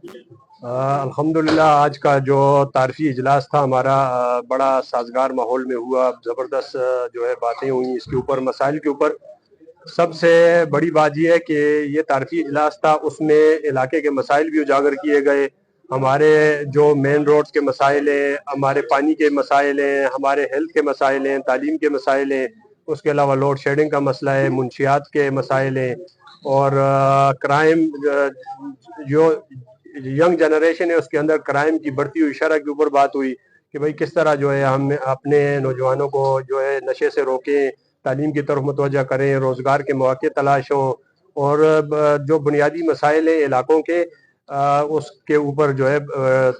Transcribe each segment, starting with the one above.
الحمدللہ آج کا جو تعارفی اجلاس تھا ہمارا بڑا سازگار ماحول میں ہوا. زبردست جو ہے باتیں ہوئیں اس کے اوپر، مسائل کے اوپر. سب سے بڑی بات یہ ہے کہ یہ تعارفی اجلاس تھا، اس میں علاقے کے مسائل بھی اجاگر کیے گئے. ہمارے جو مین روڈ کے مسائل ہیں، ہمارے پانی کے مسائل ہیں، ہمارے ہیلتھ کے مسائل ہیں، تعلیم کے مسائل ہیں، اس کے علاوہ لوڈ شیڈنگ کا مسئلہ ہے، منشیات کے مسائل ہیں، اور کرائم جو ینگ جنریشن ہے اس کے اندر کرائم کی بڑھتی ہوئی شرح کے اوپر بات ہوئی کہ بھئی کس طرح جو ہے ہم اپنے نوجوانوں کو جو ہے نشے سے روکیں، تعلیم کی طرف متوجہ کریں، روزگار کے مواقع تلاش ہوں، اور جو بنیادی مسائل ہیں علاقوں کے اس کے اوپر جو ہے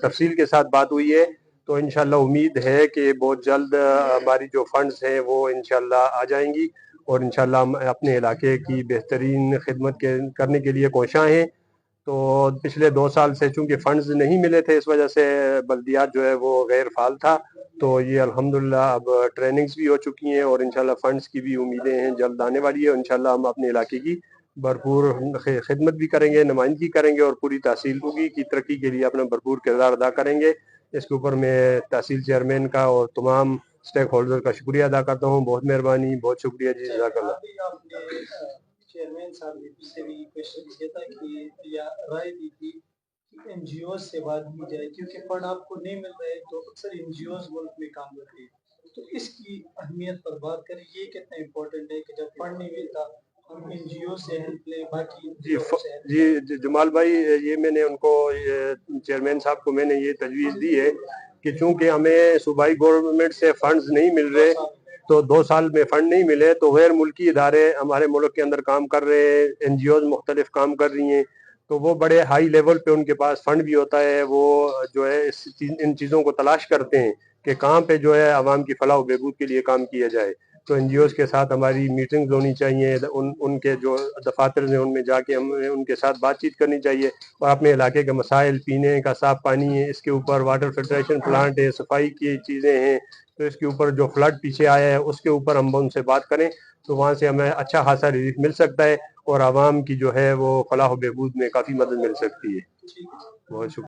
تفصیل کے ساتھ بات ہوئی ہے. تو انشاءاللہ امید ہے کہ بہت جلد ہماری جو فنڈز ہیں وہ انشاءاللہ آ جائیں گی، اور انشاءاللہ ہم اپنے علاقے کی بہترین خدمت کرنے کے لیے کوشاں ہیں. تو پچھلے 2 سال سے چونکہ فنڈز نہیں ملے تھے، اس وجہ سے بلدیات جو ہے وہ غیر فعال تھا. تو یہ الحمدللہ اب ٹریننگز بھی ہو چکی ہیں، اور انشاءاللہ فنڈز کی بھی امیدیں ہیں جلد آنے والی ہے. انشاءاللہ ہم اپنے علاقے کی بھرپور خدمت بھی کریں گے، نمائندگی کریں گے، اور پوری تحصیل کی ترقی کے لیے اپنا بھرپور کردار ادا کریں گے. اس کے اوپر میں تحصیل چیئرمین کا اور تمام اسٹیک ہولڈر کا شکریہ ادا کرتا ہوں. بہت مہربانی، بہت شکریہ جی، جزاک اللہ. چیئرمین صاحب نے سے بھی کوشچن کیا تھا کہ یا رائے دی تھی کہ این جی اوز سے بات کی جائے، کیونکہ فنڈ آپ کو نہیں مل رہے تو اکثر این جی اوز ملک میں کام کرتے ہیں. تو اس کی اہمیت پر بات کریں، یہ کتنا امپورٹنٹ ہے کہ جب فنڈ نہیں ملتا ہم این جی او سے ہیلپ لیں، باقی جی جمال بھائی، یہ میں نے ان کو چیئرمین صاحب کو میں نے یہ تجویز دی ہے کہ چونکہ ہمیں صوبائی گورنمنٹ سے فنڈز نہیں مل رہے، تو 2 سال میں فنڈ نہیں ملے تو غیر ملکی ادارے ہمارے ملک کے اندر کام کر رہے ہیں، این جی اوز مختلف کام کر رہی ہیں، تو وہ بڑے ہائی لیول پہ ان کے پاس فنڈ بھی ہوتا ہے. وہ جو ہے ان چیزوں کو تلاش کرتے ہیں کہ کہاں پہ جو ہے عوام کی فلاح و بہبود کے لیے کام کیا جائے. تو این جی اوز کے ساتھ ہماری میٹنگز ہونی چاہیے، ان کے جو دفاتر ہیں ان میں جا کے ہمیں ان کے ساتھ بات چیت کرنی چاہیے، اور اپنے علاقے کے مسائل، پینے کا صاف پانی ہے، اس کے اوپر واٹر فلٹریشن پلانٹ ہے، صفائی کی چیزیں ہیں، تو اس کے اوپر جو فلڈ پیچھے آیا ہے اس کے اوپر ہم ان سے بات کریں تو وہاں سے ہمیں اچھا خاصا ریلیف مل سکتا ہے، اور عوام کی جو ہے وہ فلاح و بہبود میں کافی مدد مل سکتی ہے. بہت شکریہ.